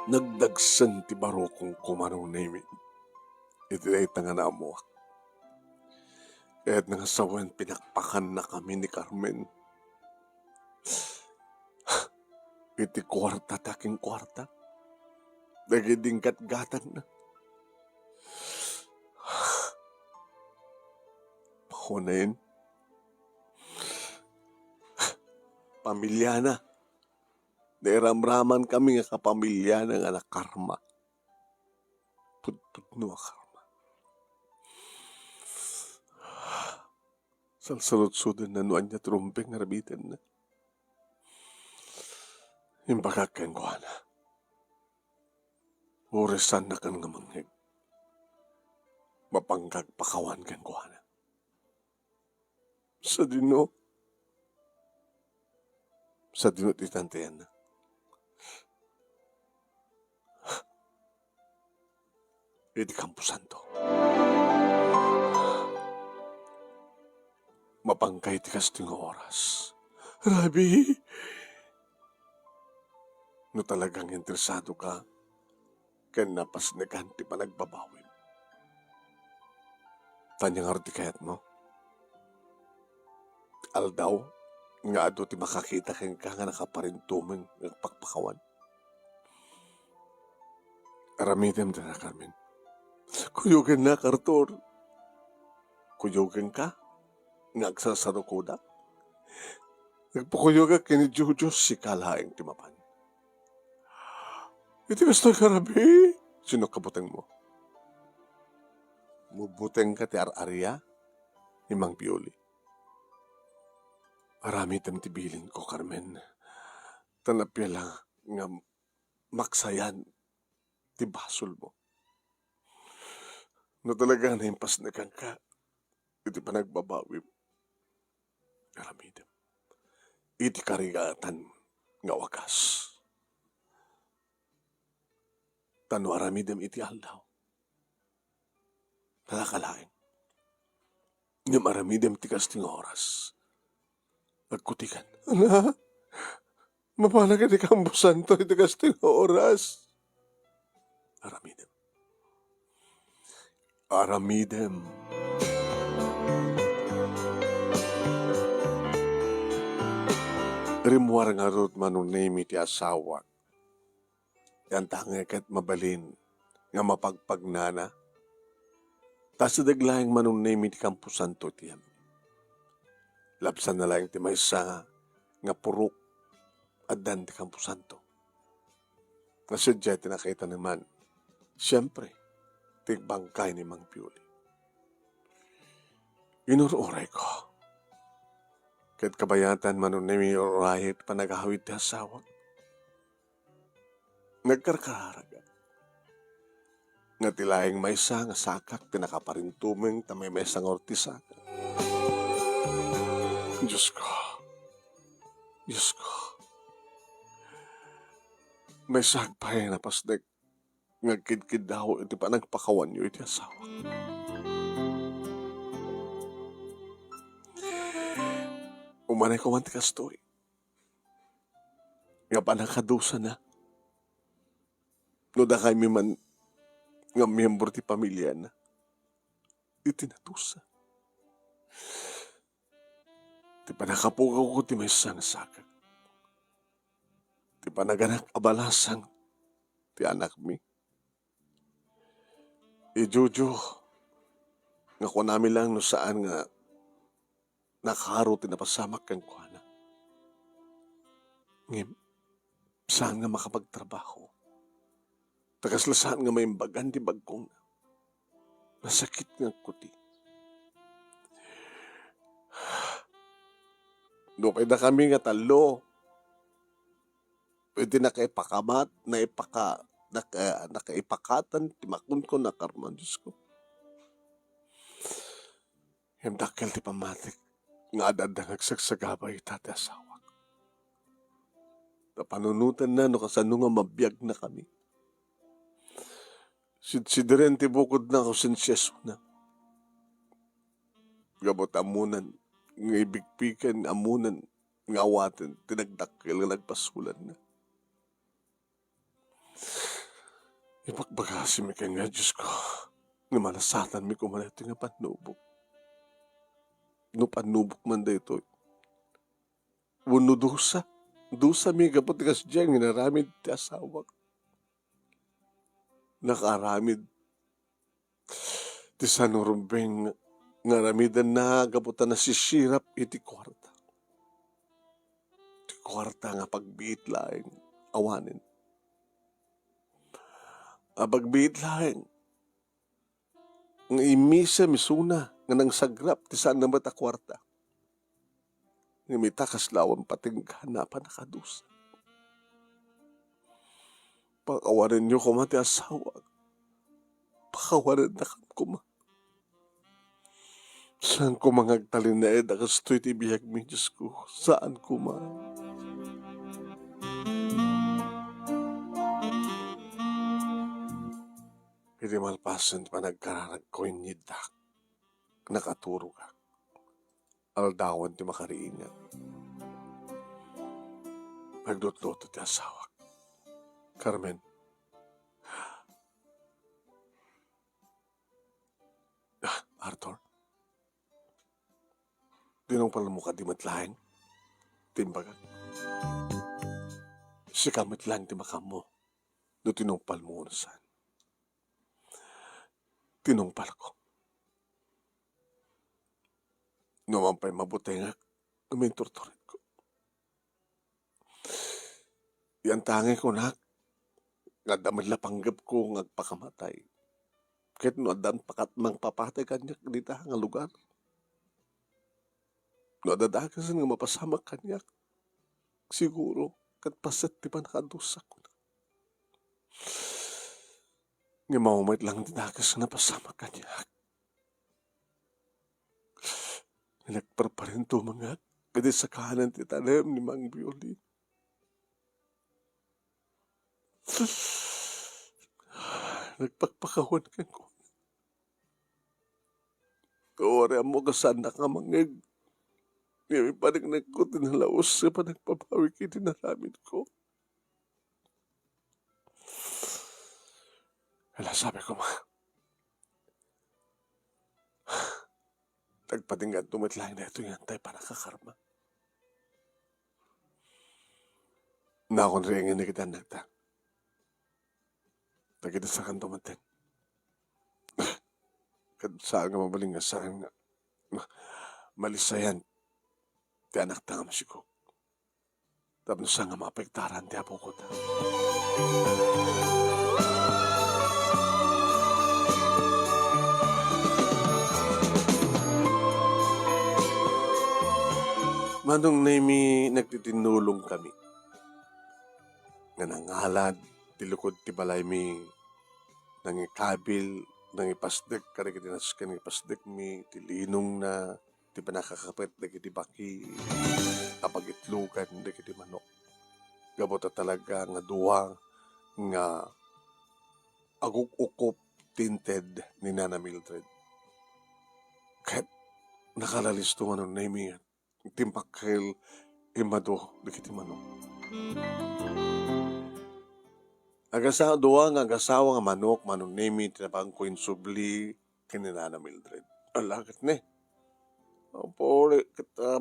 Nagdagsan ti baro kong kumano namin. Iti ay tanga na mo. Kahit nangasawan, pinakpakan na kami ni Carmen. Iti kwarta, taking kwarta. Nagiding gatgatan na. Pahunayin. pamilya na. Nairamraman kami nga kapamilya na nga nakarma. Pudpud no karma. Salsalot-sudan na nuan niya trumpeng narabitan na. Imbaga ken ko na. Urisan na kan nga manghig. Mapanggag pakawan ken ko na. Sa dino titantayan na. Iti kampusan to. Mapangkay ti kasting oras. Rabi, no talagang interesado ka, ken napas naganti pa nagbabawin. Tanyang arti kayat mo. Aldaw, nga ado ti makakita ken ka nga nakaparintumeng ng pakpakawan. Aramidem din na Carmen. Kuyugan na, Kartor. Kuyugan ka? Nagsasarukuda. Nagpakuyugan kini Jujos si kalaing timapan. Iti gusto karabi. Sino kabuteng mo? Mubuteng ka ti ar-arya? Imang Pioli. Arami tem tibilin ko, Carmen. Tanapya lang nga maksayan ti basol mo. No talaga na impas na kang ka, iti pa nagbabawi. Aramidem. Iti karigatan nga wakas. Tano aramidem iti aldaw. Talakalain. Nga aramidem ti kasting oras. Nagkutikan. Ana, mapanaga di kambusan to iti kasting oras. Aramidem. Aramidem. Rimuar nga rot manunay ti asawa. Yan tangay kat mabalin nga mapagpagnana. Tas daglaing manunay ti kampusan to tiyam. Lapsan na lang ti maysa nga purok adan ti kampusan to. Nasadya ti nakita naman. Siyempre, tigbangkay ni Mang Pioli. Inururay ko. Kahit kabayatan manunay mi urayit panagahawid ti asawa. Nagkarkaraga. Nga tilaing maysa nga sakak tinakaparintumeng tamay maysa nga ortisaka. Diyos ko. Diyos ko. May sagpay na pasnek ngagkid-kid daw iti pa nagpakawan nyo iti asawa. Umanay ko man ti kastoy. Nga pa nakadusa na. No da kay mi man nga miyembro ti pamilya na. Iti natusa. Ti pa nakapugaw ko ti may sang sakag. Ti pa naganak abalasang ti anak mi. Jojo, nga ko namin lang no saan nga nakaharo tinapasamak kang kuana. Ngim, saan nga makapagtrabaho? Tagaslasaan nga may imbagan di bagkong nasakit nga kuti. No, pwede kami nga talo. Pwede na kaipakamat, nakaipakatan, timakon ko na karman, Diyos ko. Yung dakil ti pamatik, nga adad nagsagsagabay tati asawa. Napanunutan na, no kasano nga mabiyag na kami. Sidsidiren ti bukod na konsensyaso na. Gabot amunan, nga ibigpikan, amunan, nga awatin, tinagdakil nga nagpasulan na. Ipagbaga si Mika nga, Diyos ko, nga malasatan mi kumanito nga panubok. No panubok man da ito. Wano dusa. Dusa mi kapot kas diyang inaramid ti asawa. Nakaramid. Ti sanurumbeng nga ramidan na kaputan na sisirap iti kwarta. Ti kwarta nga pagbiit laing awanin. Pagbiit laing nga imisa misuna nga nang sagrap ti saan naman ta kwarta. Nga mitakas lawan pating hanapan nakadusa. Pakawanan nyo kuma ti asawa. Pakawanan na kuma. Saan ko mangagtalin na akastoy ti biyag mi Diyos ko. Saan kuma? Pili malpasan pa nagkararag ko inyidak. Nakaturo ka. Aldawan ti makariingat. Nagdotloto ti asawa. Carmen. Arthur. Dinong pala mo ka di matlahin. Timbagan. Si kamit lang ti makam mo. Do tinumpal mo unasan. Tinumpal ko. Naman pa'y mabuti nga. Uminturturin ko. Yan tangi ko na. Nga damad lapanggap ko ngagpakamatay. Kahit no adan pakat mang papatay kanya dita nga lugar. No adadagasan nga mapasamak kanya. Siguro. Kat paset di pa nakadusak ko na. Nga maumait lang dinagas na pasamak kanya. Nagparparinto mga kadi sa kahanan ti tanem ni Mang Bioli. Nagpagpakawan ka ko. Ore mo kasana ka mangeg. Ngayon panagnak ko tinalaos sa panagpapawi kiti naramid ko. Kala sabi ko ma. Tagpatinggan tumitlahin na ito yan tayo para kakarma. Na akong ringin na kita nagta. Nagkita sa kanto matin. Saan nga mabaling nga saan nga. Malisayan. Ti anak ta nga masikog. Tapos saan nga mapektaran ti apo ko ta. Manong naimi nagtitinulong kami. Nga nangalad, tilukod ti balay mi, nangikabil, nangipasdek, karikitinas ka nangipasdek mi, tilinong na, ti panakakapit, nagiti baki, kapag itlugan, nagiti manok. Gabota talaga nga duwa, nga aguk-ukop tinted ni Nana Mildred. Kahit nakalalisto nga nung naimi timpakil imado dikiti manok. Agasawa duwa nga agasawa nga manok manong nemi tinapang Queen Subli kininana Mildred. Alagat ne. Opo,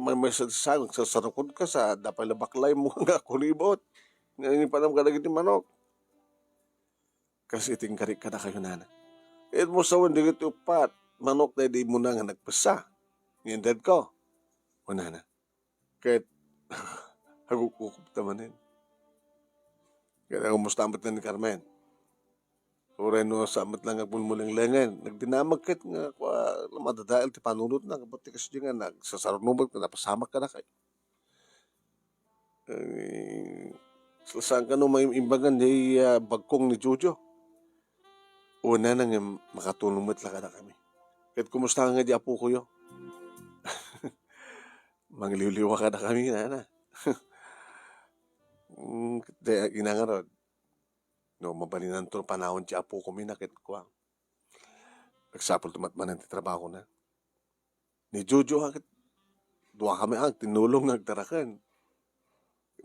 may message sa sasarukod ka sa dapay labaklay mo nga kulibot. Ngayon pa naman ka dikiti manok. Kasi iting karik ka na kayo nana. It mo sa wandi kiti upat manok na di mo na nga nagpasa. Ngayon dead ko. Una na. Kahit hagukukup naman yun. Kaya kumusta amat na ni Carmen. Uray no sa amat lang agmulmuling lengan. Nagdinamag kahit nga madadail ti panunod na. Kapati kasi nga nagsasarunubag na napasamak ka na kayo. Saan ka no may imbagan di bagkong ni Jojo. Una nang makatulungat lang ka na kami. Kahit kumusta nga di apo ko yun. Mangliliwa ka na kami, nana. Inangarod. No, mabalinan to panahon ti apo ko minakit ko. Nagsapol tumatmanan ti trabaho na. Ni Jojo hakit. Dua kami tinulong nagtarakan.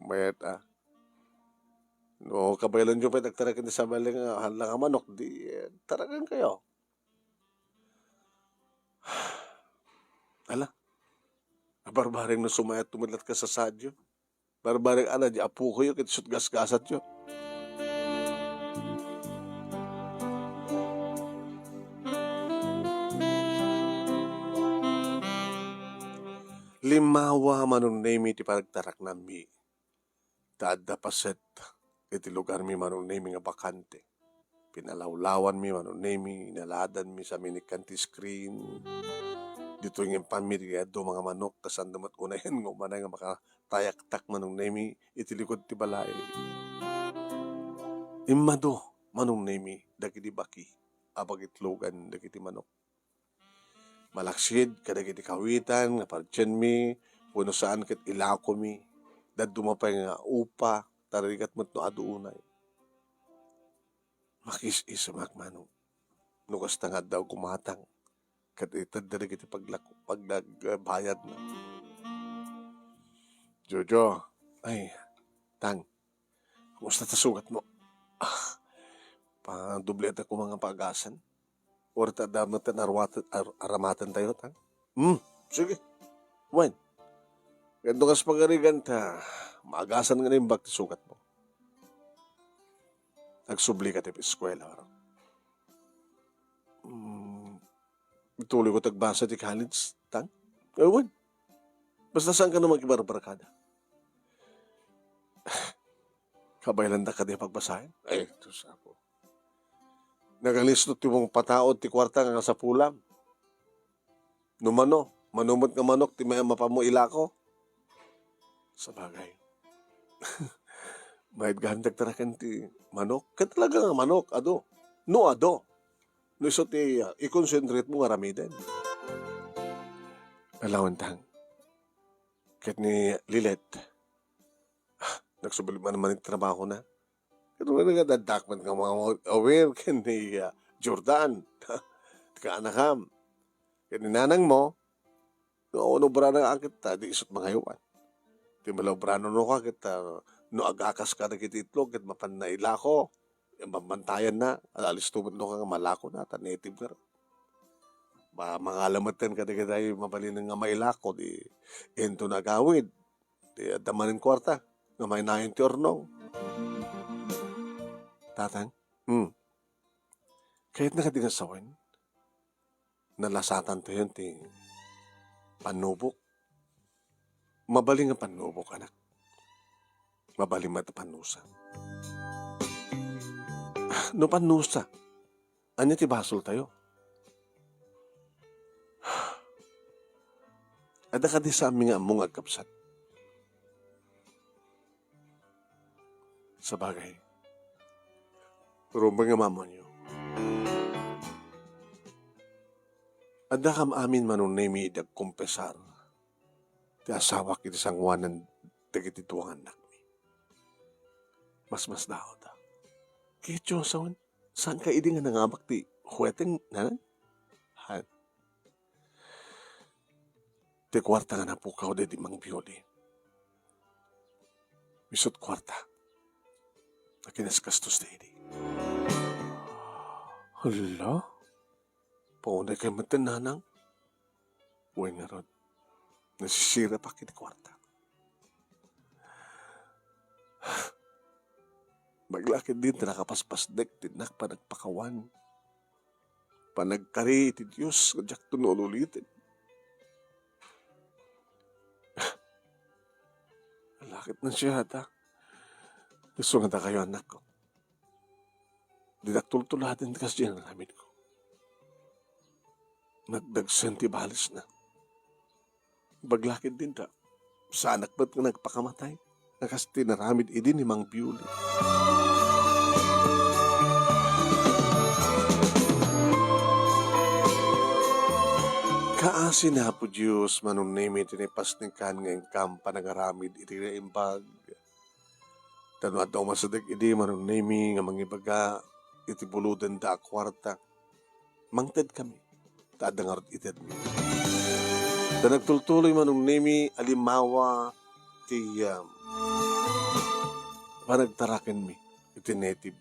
Mayat No, kabaylan nyo pa nagtarakan ti sa baling halang manok. Di tarakan kayo. Ala. Barbaring na sumayat tumilat ka sa sadyo. Barbaring di apo ko yun, kitisot gas-gasat yun. Limawa manong name ti paragtarak nami. taad da paset iti lugar mi manunay nga bakante. Pinalawlawan mi manunay inaladan mi sa minikanti screen. Dito yung pamilya do mga manok kasan damat unayan ng umanay nga makatayak-tak manunay mi iti likod ti balay. Imado manunay mi dagiti baki apag itlogan dagiti manok. Malaksid kadagiti kawitan nga parchen mi puno saan ket ilako mi dad dumapay nga upa tarigat met no aduunay. Makis-is makmanong nukas tangad daw kumatang ket itad dagiti paglagbayad na. Jojo, ay, tang, kumusta ta sugat mo? Panduble at ako mga pagasan. Or ta damat na aramatan tayo, tang? Sige. Wen. Ganto kas pagarigan ta, maagasan nga na yung bakti sugat mo. Nagsubli ka tayo eskwela. Ituloy ko tagbasa ti college, tang? Wen. Basta saan ka naman kibarbarakada? Kabaylan da ka di pagbasahin? Ay, ito sa ako. Nagalistot ti mong pataod ti kwarta nga sa pulam. Numano, manumot nga manok, ti may mapamo ilako. Sa bagay. Mahit gandag tarakan ti manok. Kaya talaga nga manok, ado. No, ado. No, iso ti i-concentrate mo nga ramiden. Alawantang. Kahit ni Lilet, nagsubali man naman yung trabaho na. Kaya nga dadakman ka mga aware ka ni Jordan. Ka anakam. Kaya ni nanang mo, no bra na akit ta, di isot mga iwan. Di malaw bra no ka kita, no agakas ka na kititlog, kit mapan na ilako. Yung mamantayan na, alis tumot no ka nga malako na, ta native ka rin. Mga alamatan ka na kita yung mabalin nga mailako, di ento nagawid. Di damanin kwarta, nga may nahin ti ornong. Tatang, kahit nakadingasawin, nalasatan to yun ti panubok. Mabaling nga panubok, anak. Mabaling mata panusa. No panusa, anya ti basol tayo? Ada ka di sa aming among agkapsat. Sa bagay, pero mga mama niyo, ada kam amin manunay mi idag kumpesar, ti asawa kiti sangwanan dagiti tuwang anak mi. Mas daw ta. Kaya Diyosawan, saan ka idi nga nangabak ti huweteng nanan? Han. Ti kwarta nga napukaw de di mang bioli. Misot kwarta. Nakinasgastos na idi. Hala? Paunay kay matananang? Uy nga ron. Nasisira pa kiti kwarta. Maglakid din nakapaspas-dek tinak pa nagpakawan. Panagkari iti Diyos kadyak tunululitin. Lakit na siya ata. Gusto nga ta kayo anak ko. Didagtultulatin kasi yan ang namin ko. Nagdagsan ti balis na. Baglakid din ta. Sa anak ba't nga nagpakamatay? Nakas tinaramid idin ni Mang Biuli. Kaasi na po Diyos manunay mi tinipas ng kan ngayong kampa nagaramid iti na imbag. Tanwa daw masadag idi manunay mi nga mangibaga iti buludan da kwarta. Mangted kami. Tadangarot ited mi. Da nagtultuloy manunay mi alimawa ti panagtaraken mi iti native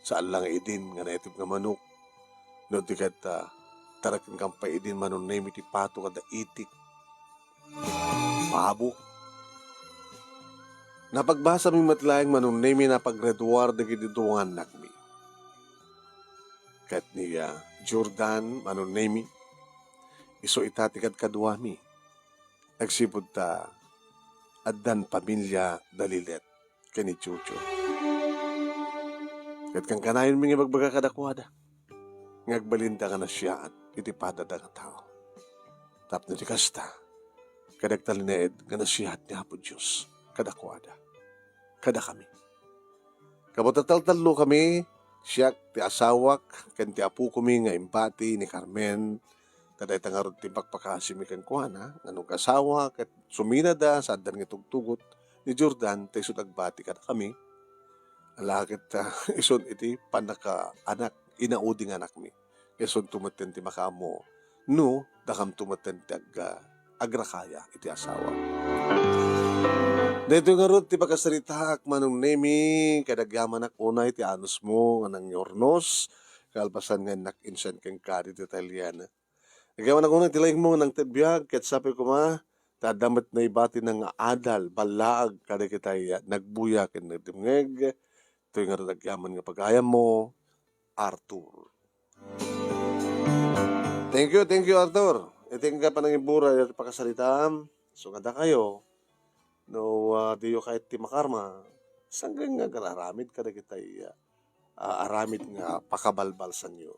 sa alang idin nga native nga manok. No ti kat taraken kang paidin manunay mi ti pato kada itik. Pabo. Napagbasa mi matlayang manunay mi napaggraduar dagiti duwangan anak mi. Kat ni Jordan manunay mi iso itatikad kadwa mi. Nagsipod ta addan pamilya dalilet. kani Chucho. Kat kang kanayon mga bagbaga kadakwada. Ngagbalinda ka na siya at itipada da nga tao. Tapno di kasta, kadagtalineed nga nasihat ni Apo Diyos, kadakwada, kada kami. Kabotatal-talo kami, siya ti asawak, kan ti apu kami nga impati ni Carmen, kada itangarod ti pakpakasimi kan kuana, nga nung kasawa, kat sumina da, sadan nga tugtugot, ni Jordan, tayo agbati kada kami, alakit ison iti panaka anak, inauding anak mi. Ison tumaten ti makamo, no, dakam tumaten ti agrakaya iti asawa. Dito nga ron, ti pagkasaritak manong nemi, kadagyaman ak unay ti anos mo, nga nang yornos, kalpasan nga nak-insan kang kari ti Italiana. Nagawa na unay tilayng mo nang tibiyag, ket sabi ko ma, tadamat na ibati ng adal, balaag, kada kitay nagbuya, ken nagdimngeg, ito nga ron nagyaman nga pagayam mo, Arthur. Thank you, Arthur. Iting ka pa nang ibura at pakasalitam. So, kada kayo, no, diyo kahit ti makarma, sanggang nga gararamid kada kitay aramid nga pakabalbal sa inyo.